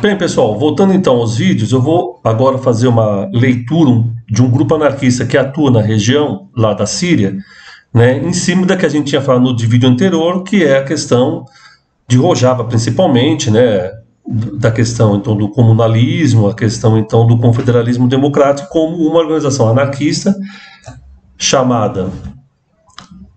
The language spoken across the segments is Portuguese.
Bem, pessoal, voltando então aos vídeos, eu vou agora fazer uma leitura de um grupo anarquista que atua na região lá da Síria, né, em cima da que a gente tinha falado no vídeo anterior, que é a questão de Rojava principalmente, né, da questão então do comunalismo, a questão então do confederalismo democrático como uma organização anarquista chamada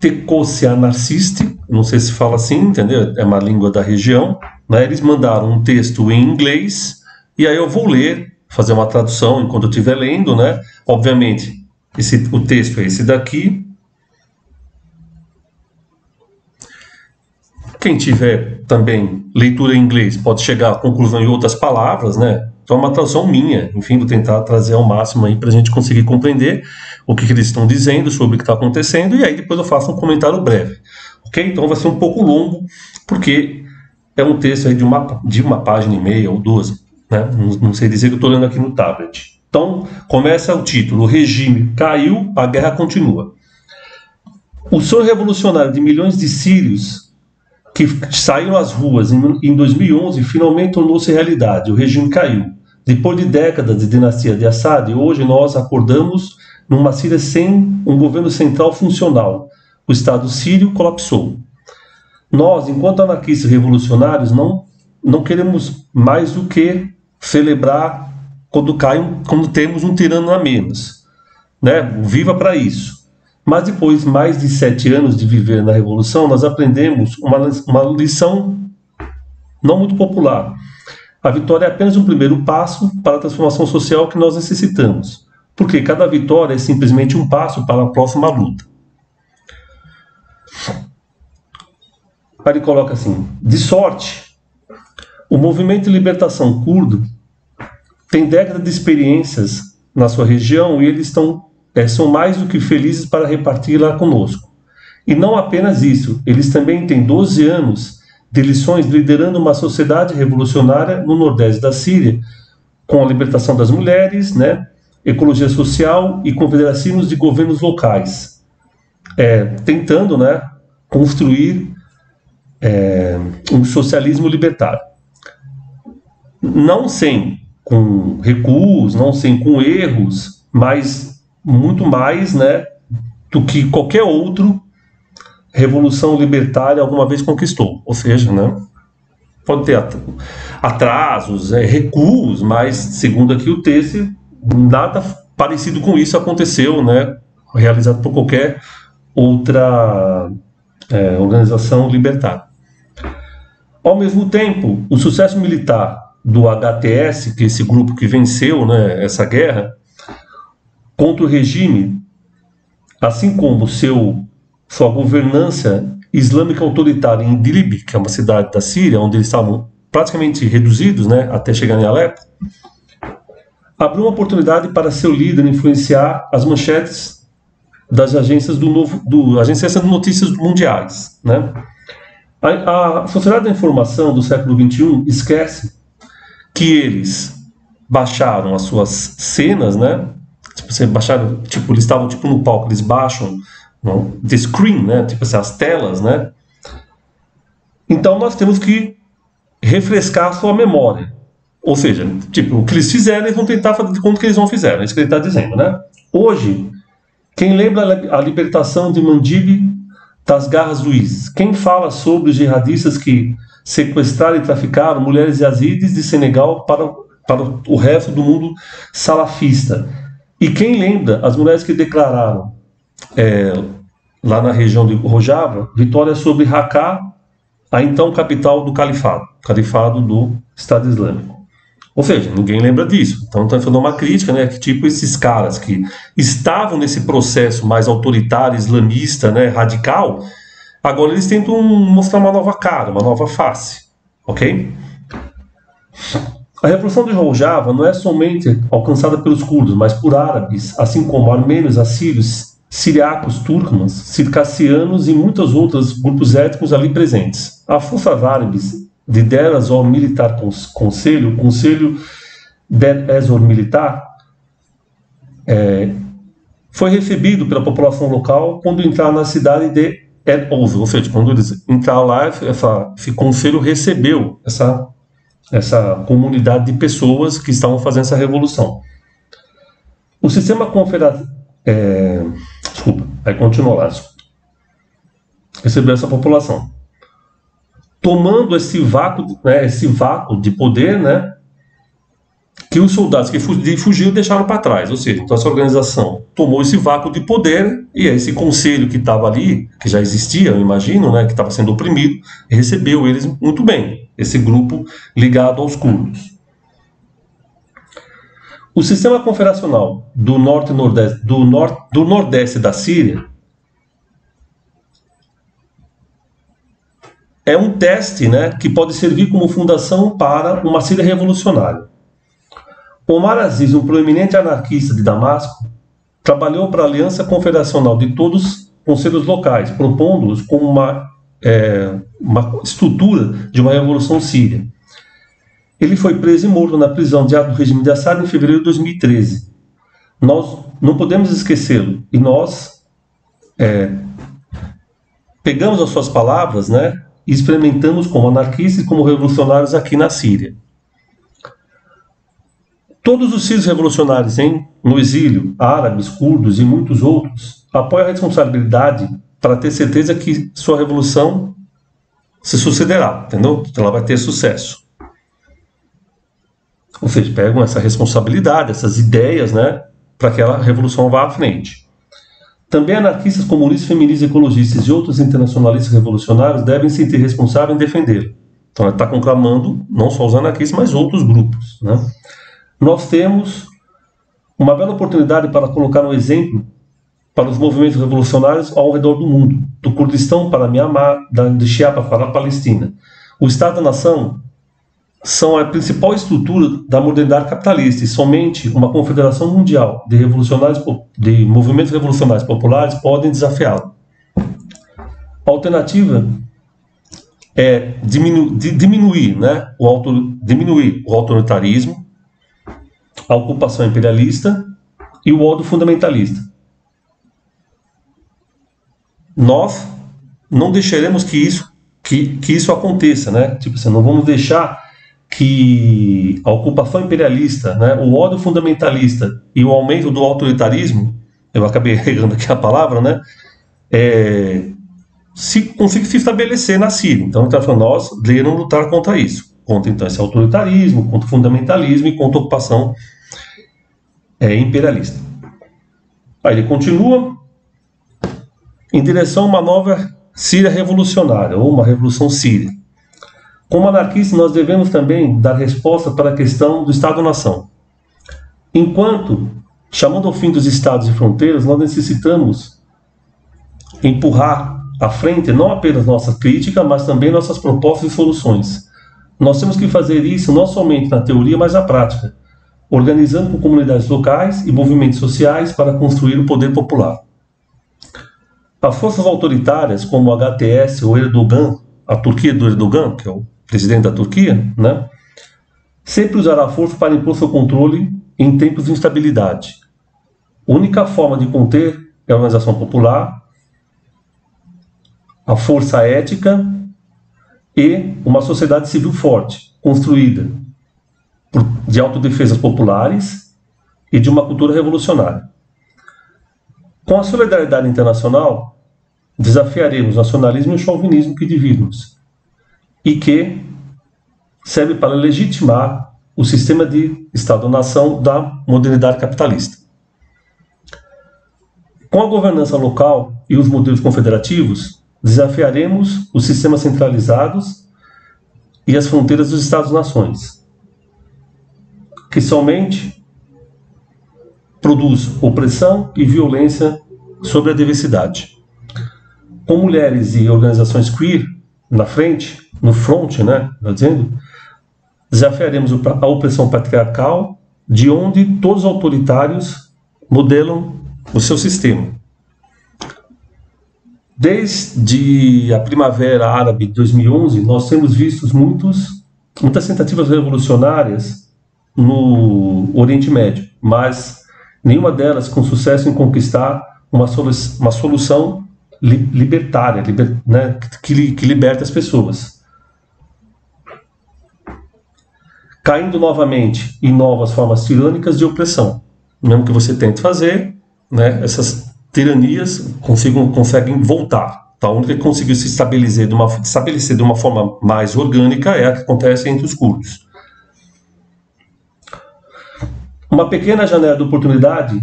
Tecosse Anarchiste, não sei se fala assim, entendeu? É uma língua da região, né? Eles mandaram um texto em inglês, e aí eu vou ler, fazer uma tradução enquanto eu estiver lendo, né? Obviamente, o texto é esse daqui. Quem tiver também leitura em inglês pode chegar à conclusão em outras palavras, né? Então é uma tradução minha, enfim, vou tentar trazer ao máximo aí para a gente conseguir compreender o que eles estão dizendo sobre o que está acontecendo, e aí depois eu faço um comentário breve, ok? Então vai ser um pouco longo, porque é um texto aí de uma página e meia ou duas, né? Não sei dizer que eu estou lendo aqui no tablet. Então começa o título: o regime caiu, a guerra continua. O sonho revolucionário de milhões de sírios que saíram às ruas em 2011 finalmente tornou-se realidade. O regime caiu. Depois de décadas de dinastia de Assad, hoje nós acordamos numa Síria sem um governo central funcional. O Estado sírio colapsou. Nós, enquanto anarquistas revolucionários, não queremos mais do que celebrar quando temos um tirano a menos, né? Viva para isso. Mas depois, mais de 7 anos de viver na Revolução, nós aprendemos uma lição não muito popular. A vitória é apenas um primeiro passo para a transformação social que nós necessitamos, porque cada vitória é simplesmente um passo para a próxima luta. Aí ele coloca assim: de sorte, o movimento de libertação curdo tem décadas de experiências na sua região e eles são mais do que felizes para repartir lá conosco. E não apenas isso, eles também têm 12 anos de lições liderando uma sociedade revolucionária no nordeste da Síria, com a libertação das mulheres, né, ecologia social e confederaciones de governos locais, tentando, né, construir um socialismo libertário. Não com recuos, não com erros, mas muito mais, né, do que qualquer outro revolução libertária alguma vez conquistou. Ou seja, né, pode ter atrasos, recuos, mas, segundo aqui o texto, nada parecido com isso aconteceu, né, realizado por qualquer outra organização libertária. Ao mesmo tempo, o sucesso militar do HTS, que é esse grupo que venceu, né, essa guerra contra o regime, assim como sua governança islâmica autoritária em Idlib, que é uma cidade da Síria, onde eles estavam praticamente reduzidos, né, até chegar em Alepo, abriu uma oportunidade para seu líder influenciar as manchetes das agências agências de notícias mundiais, né? A sociedade da informação do século XXI esquece que eles baixaram as suas cenas, né? Eles estavam no palco, eles baixam the screen, né? Tipo assim, as telas, né? Então nós temos que refrescar a sua memória. Ou seja, o que eles fizeram, eles vão tentar fazer de conta que eles não fizeram. É isso que ele está dizendo, né? Hoje, quem lembra a libertação de Mandib das garras do ISIS? Quem fala sobre os jihadistas que sequestraram e traficaram mulheres yazidis de Senegal para o resto do mundo salafista? E quem lembra as mulheres que declararam lá na região de Rojava vitória sobre Raqqa, a então capital do califado do Estado Islâmico? Ou seja, ninguém lembra disso. Então estão fazendo uma crítica, né, que esses caras que estavam nesse processo mais autoritário, islamista, né, radical, agora eles tentam mostrar uma nova cara, uma nova face, ok? A Revolução de Rojava não é somente alcançada pelos curdos, mas por árabes, assim como armênios, assírios, siriacos, turcmans, circassianos e muitos outros grupos étnicos ali presentes. As forças árabes de Der Azor Militar Conselho, o Conselho Der Azor Militar, foi recebido pela população local quando entraram na cidade de El Oz, ou seja, quando eles entraram lá, esse conselho recebeu essa comunidade de pessoas que estavam fazendo essa revolução. O sistema confederacional... Desculpa, aí continua lá. Recebeu essa população. Tomando esse vácuo, esse vácuo de poder, né, que os soldados que fugiram deixaram para trás. Ou seja, então essa organização tomou esse vácuo de poder e esse conselho que estava ali, que já existia, eu imagino, né, que estava sendo oprimido, recebeu eles muito bem, esse grupo ligado aos curdos. O sistema confederacional do norte e nordeste, do nordeste da Síria é um teste, né, que pode servir como fundação para uma Síria revolucionária. Omar Aziz, um proeminente anarquista de Damasco, trabalhou para a Aliança Confederacional de todos os conselhos locais, propondo-os como uma estrutura de uma revolução síria. Ele foi preso e morto na prisão do regime de Assad em fevereiro de 2013. Nós não podemos esquecê-lo e nós pegamos as suas palavras, né, e experimentamos como anarquistas e como revolucionários aqui na Síria. Todos os sírios revolucionários no exílio, árabes, curdos e muitos outros, apoiam a responsabilidade para ter certeza que sua revolução se sucederá, entendeu? Ela vai ter sucesso. Ou seja, pegam essa responsabilidade, essas ideias, né, para que a revolução vá à frente. Também anarquistas, comunistas, feministas, ecologistas e outros internacionalistas revolucionários devem se sentir responsáveis em defendê-lo. Então, ela está conclamando não só os anarquistas, mas outros grupos, né? Nós temos uma bela oportunidade para colocar um exemplo para os movimentos revolucionários ao redor do mundo, do Kurdistão para Mianmar, de Chiapas para a Palestina. O Estado-nação são a principal estrutura da modernidade capitalista e somente uma confederação mundial de movimentos revolucionários populares podem desafiá-lo. A alternativa é diminuir o autoritarismo, a ocupação imperialista e o ódio fundamentalista. Nós não deixaremos que isso aconteça, né? Tipo assim, não vamos deixar que a ocupação imperialista, né, o ódio fundamentalista e o aumento do autoritarismo, eu acabei errando aqui a palavra, né, consiga se estabelecer na Síria. Então, nós devemos lutar contra isso, contra então esse autoritarismo, contra o fundamentalismo e contra a ocupação imperialista. Aí ele continua em direção a uma nova Síria revolucionária, ou uma revolução síria. Como anarquistas, nós devemos também dar resposta para a questão do Estado-nação. Enquanto, chamando ao fim dos estados e fronteiras, nós necessitamos empurrar à frente não apenas nossa crítica, mas também nossas propostas e soluções. Nós temos que fazer isso não somente na teoria, mas na prática, organizando com comunidades locais e movimentos sociais para construir o poder popular. As forças autoritárias, como o HTS ou Erdogan, a Turquia do Erdogan, que é o presidente da Turquia, né, sempre usará a força para impor seu controle em tempos de instabilidade. A única forma de conter é a organização popular, a força ética e uma sociedade civil forte, construída de autodefesas populares e de uma cultura revolucionária. Com a solidariedade internacional, desafiaremos o nacionalismo e o chauvinismo que dividem-nos e que serve para legitimar o sistema de Estado-nação da modernidade capitalista. Com a governança local e os modelos confederativos, desafiaremos os sistemas centralizados e as fronteiras dos Estados-nações, que somente produz opressão e violência sobre a diversidade. Com mulheres e organizações queer no front, né, desafiaremos a opressão patriarcal, de onde todos os autoritários modelam o seu sistema. Desde a Primavera Árabe de 2011, nós temos visto muitas tentativas revolucionárias no Oriente Médio, mas nenhuma delas com sucesso em conquistar uma solução libertária, né, que liberte as pessoas. caindo novamente em novas formas tirânicas de opressão. Mesmo que você tente fazer, né, essas tiranias conseguem voltar. Então, a única que conseguiu se estabelecer de uma forma mais orgânica é a que acontece entre os curdos. Uma pequena janela de oportunidade.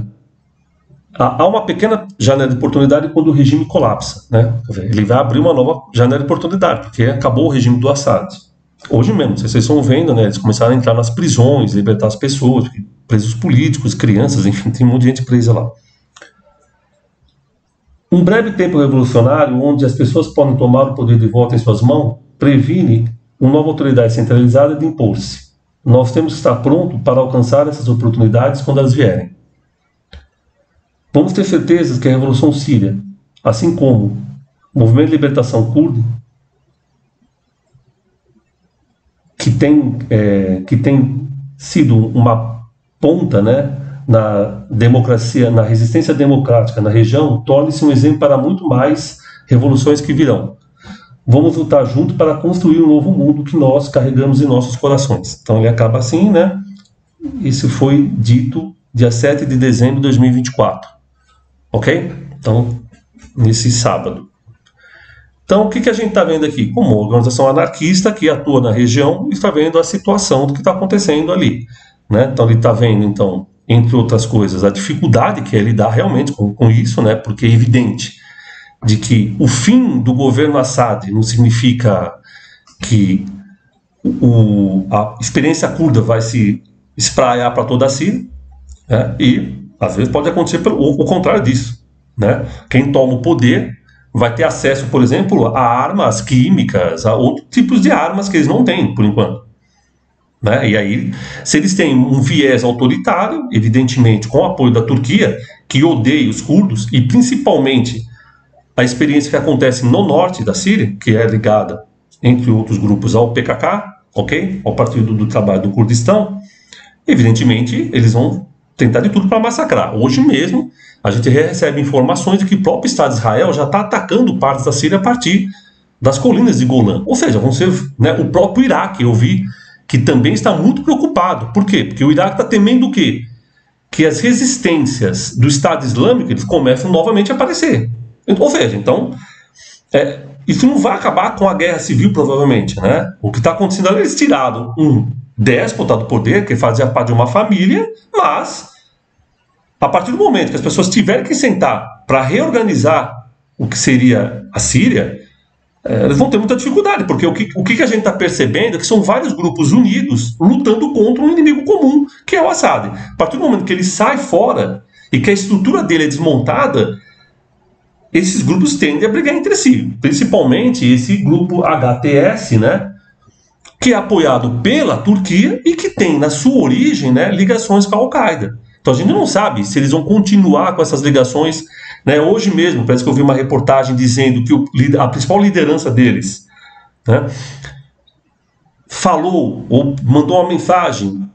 Há uma pequena janela de oportunidade quando o regime colapsa, né? Ele vai abrir uma nova janela de oportunidade, porque acabou o regime do Assad. Hoje mesmo, vocês estão vendo, né? Eles começaram a entrar nas prisões, libertar as pessoas, presos políticos, crianças, enfim, tem um monte de gente presa lá. Um breve tempo revolucionário, onde as pessoas podem tomar o poder de volta em suas mãos, previne uma nova autoridade centralizada de impor-se. Nós temos que estar prontos para alcançar essas oportunidades quando elas vierem. Vamos ter certeza que a Revolução Síria, assim como o Movimento de Libertação Curdo, que tem sido uma ponta, né, na democracia, na resistência democrática na região, torne-se um exemplo para muito mais revoluções que virão. Vamos lutar junto para construir um novo mundo que nós carregamos em nossos corações. Então ele acaba assim, né? Isso foi dito dia 7 de dezembro de 2024. Ok? Então, nesse sábado. Então, o que a gente está vendo aqui? Como uma organização anarquista que atua na região e está vendo a situação do que está acontecendo ali. Né? Então, ele está vendo, então, entre outras coisas, a dificuldade que é lidar realmente com isso, né? Porque é evidente de que o fim do governo Assad não significa que a experiência curda vai se espraiar para toda a Síria, né? E às vezes pode acontecer o contrário disso, né? Quem toma o poder vai ter acesso, por exemplo, a armas químicas, a outros tipos de armas que eles não têm, por enquanto. Né? E aí, se eles têm um viés autoritário, evidentemente com o apoio da Turquia, que odeia os curdos, e principalmente a experiência que acontece no norte da Síria, que é ligada, entre outros grupos, ao PKK, ok? Ao Partido do Trabalho do Kurdistão, evidentemente eles vão tentar de tudo para massacrar. Hoje mesmo, a gente recebe informações de que o próprio Estado de Israel já está atacando partes da Síria a partir das colinas de Golã. Ou seja, vão ser, né, o próprio Iraque, eu vi, que também está muito preocupado. Por quê? Porque o Iraque está temendo o quê? Que as resistências do Estado Islâmico eles começam novamente a aparecer. Ou seja, então, isso não vai acabar com a guerra civil, provavelmente, né? O que está acontecendo ali, eles tiraram um déspota do poder, que fazia parte de uma família, mas, a partir do momento que as pessoas tiverem que sentar para reorganizar o que seria a Síria, eles vão ter muita dificuldade, porque o que a gente está percebendo é que são vários grupos unidos lutando contra um inimigo comum, que é o Assad. A partir do momento que ele sai fora e que a estrutura dele é desmontada, esses grupos tendem a brigar entre si, principalmente esse grupo HTS, né, que é apoiado pela Turquia e que tem na sua origem, né, ligações com a Al-Qaeda. Então a gente não sabe se eles vão continuar com essas ligações, né. Hoje mesmo, parece que eu vi uma reportagem dizendo que a principal liderança deles, né, falou ou mandou uma mensagem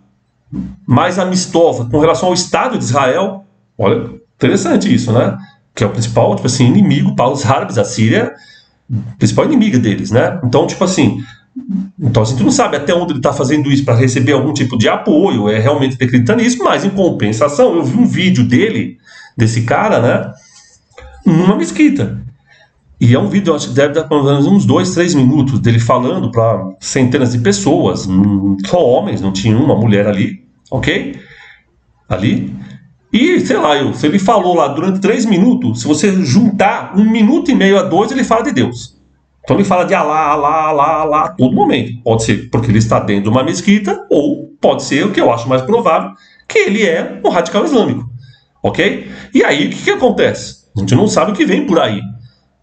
mais amistosa com relação ao Estado de Israel. Olha, interessante isso, né? Que é o principal, tipo assim, inimigo para os árabes, a Síria, principal inimiga deles, né? Então, tipo assim, então a gente não sabe até onde ele está fazendo isso para receber algum tipo de apoio, realmente acredita nisso, mas em compensação, eu vi um vídeo desse cara, né, numa mesquita. E é um vídeo, eu acho que deve dar pelo menos uns 2, 3 minutos dele falando para centenas de pessoas, só homens, não tinha uma mulher ali, ok? Ali. E, sei lá, se ele falou lá durante 3 minutos, se você juntar 1 minuto e meio a 2, ele fala de Deus. Então ele fala de Alá, Alá, Alá, Alá, a todo momento. Pode ser porque ele está dentro de uma mesquita, ou pode ser, o que eu acho mais provável, que ele é um radical islâmico. Ok? E aí, o que acontece? A gente não sabe o que vem por aí.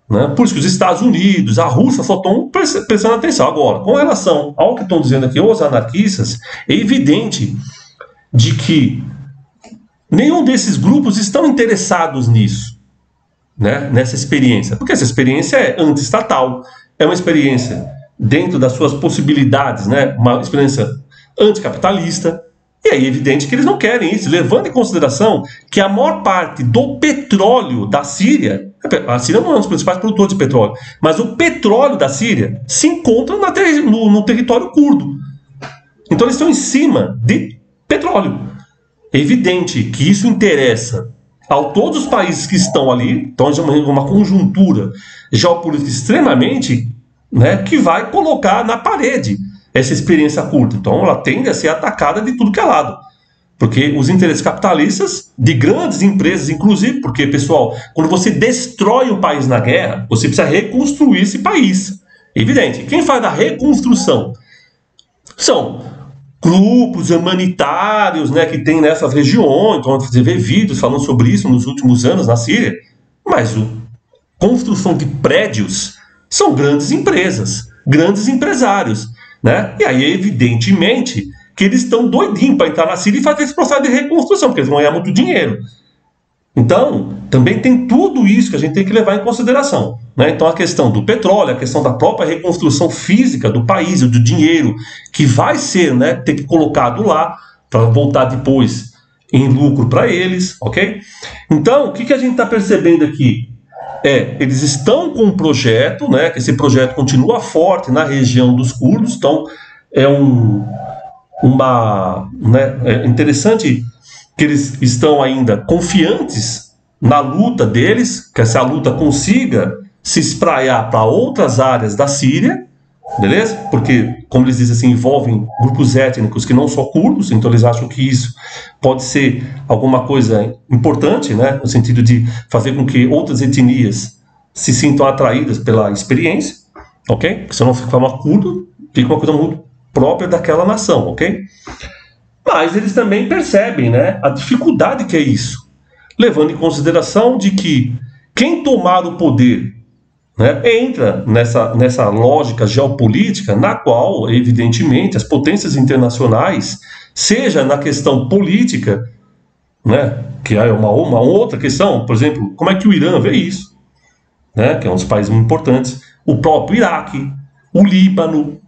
Né? Por isso que os Estados Unidos, a Rússia só estão prestando atenção. Agora, com relação ao que estão dizendo aqui os anarquistas, é evidente de que nenhum desses grupos estão interessados nisso, né? Nessa experiência, porque essa experiência é anti-estatal, é uma experiência dentro das suas possibilidades, né? Uma experiência anticapitalista, e aí é evidente que eles não querem isso, levando em consideração que a maior parte do petróleo da Síria, a Síria não é um dos principais produtores de petróleo, mas o petróleo da Síria se encontra no território curdo. Então eles estão em cima de petróleo. É evidente que isso interessa a todos os países que estão ali, então é uma conjuntura geopolítica extremamente, né, que vai colocar na parede essa experiência curta. Então ela tende a ser atacada de tudo que é lado. Porque os interesses capitalistas de grandes empresas, inclusive, porque, pessoal, quando você destrói um país na guerra, você precisa reconstruir esse país. Evidente. Quem faz a reconstrução são grupos humanitários, né, que tem nessas regiões. Então, você vê vídeos falando sobre isso nos últimos anos na Síria. Mas a construção de prédios são grandes empresas, grandes empresários, né? E aí, evidentemente, que eles estão doidinhos para entrar na Síria e fazer esse processo de reconstrução, porque eles vão ganhar muito dinheiro. Então, também tem tudo isso que a gente tem que levar em consideração, né? Então, a questão do petróleo, a questão da própria reconstrução física do país, do dinheiro que vai ser, né, ter que colocado lá para voltar depois em lucro para eles, ok? Então, o que a gente está percebendo aqui? Eles estão com um projeto, né, que esse projeto continua forte na região dos curdos, então é interessante que eles estão ainda confiantes na luta deles, que essa luta consiga se espraiar para outras áreas da Síria, beleza? Porque, como eles dizem assim, envolvem grupos étnicos que não são curdos, então eles acham que isso pode ser alguma coisa importante, né? No sentido de fazer com que outras etnias se sintam atraídas pela experiência, ok? Porque se não ficar uma curdo, fica uma coisa muito própria daquela nação, ok? Mas eles também percebem, né, a dificuldade que é isso, levando em consideração de que quem tomar o poder, né, entra nessa lógica geopolítica na qual, evidentemente, as potências internacionais, seja na questão política, né, que é uma outra questão, por exemplo, como é que o Irã vê isso, né, que é um dos países muito importantes, o próprio Iraque, o Líbano,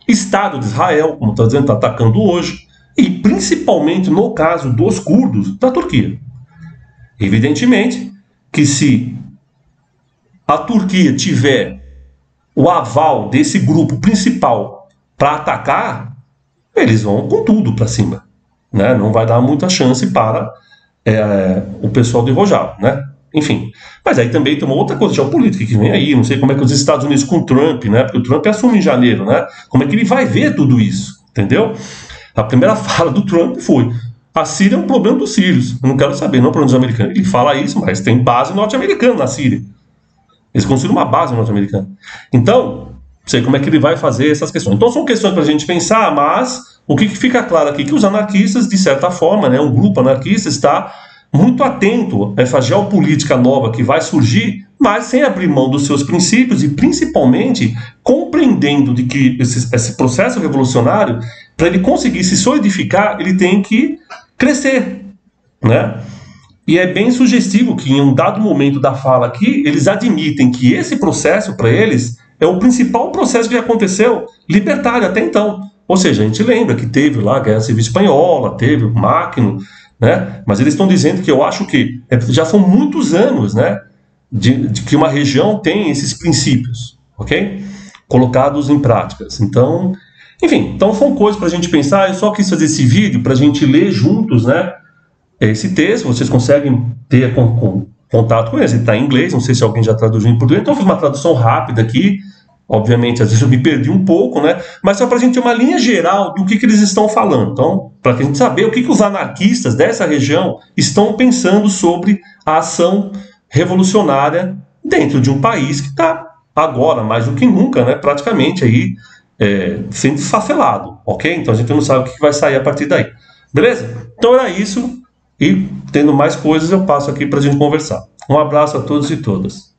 Estado de Israel, como está dizendo, está atacando hoje, e principalmente no caso dos curdos, da Turquia. Evidentemente que se a Turquia tiver o aval desse grupo principal para atacar, eles vão com tudo para cima, né? Não vai dar muita chance para o pessoal de Rojava, né? Enfim, mas aí também tem uma outra coisa geopolítica que vem aí, não sei como é que os Estados Unidos com o Trump, né? Porque o Trump assume em janeiro, né? Como é que ele vai ver tudo isso, entendeu? A primeira fala do Trump foi: a Síria é um problema dos sírios, eu não quero saber, não é um problema dos americanos. Ele fala isso, mas tem base norte-americana na Síria. Eles construíram uma base norte-americana. Então, não sei como é que ele vai fazer essas questões. Então são questões para a gente pensar, mas o que fica claro aqui é que os anarquistas, de certa forma, né, um grupo anarquista está muito atento a essa geopolítica nova que vai surgir, mas sem abrir mão dos seus princípios e principalmente compreendendo de que esse processo revolucionário, para ele conseguir se solidificar, ele tem que crescer, né? E é bem sugestivo que em um dado momento da fala aqui, eles admitem que esse processo, para eles, é o principal processo que aconteceu libertário até então. Ou seja, a gente lembra que teve lá a Guerra Civil Espanhola, teve o Máquino, né? Mas eles estão dizendo que eu acho que já são muitos anos, né, de que uma região tem esses princípios, ok? Colocados em práticas. Então, enfim, então são coisas para a gente pensar. Eu só quis fazer esse vídeo para a gente ler juntos, né, esse texto. Vocês conseguem ter contato com ele, ele está em inglês, não sei se alguém já traduziu em português, então eu fiz uma tradução rápida aqui. Obviamente, às vezes eu me perdi um pouco, né? Mas só para a gente ter uma linha geral do que eles estão falando. Então, para a gente saber o que os anarquistas dessa região estão pensando sobre a ação revolucionária dentro de um país que está agora, mais do que nunca, né, praticamente aí sendo esfacelado, ok? Então a gente não sabe o que vai sair a partir daí. Beleza? Então era isso. E tendo mais coisas eu passo aqui para a gente conversar. Um abraço a todos e todas.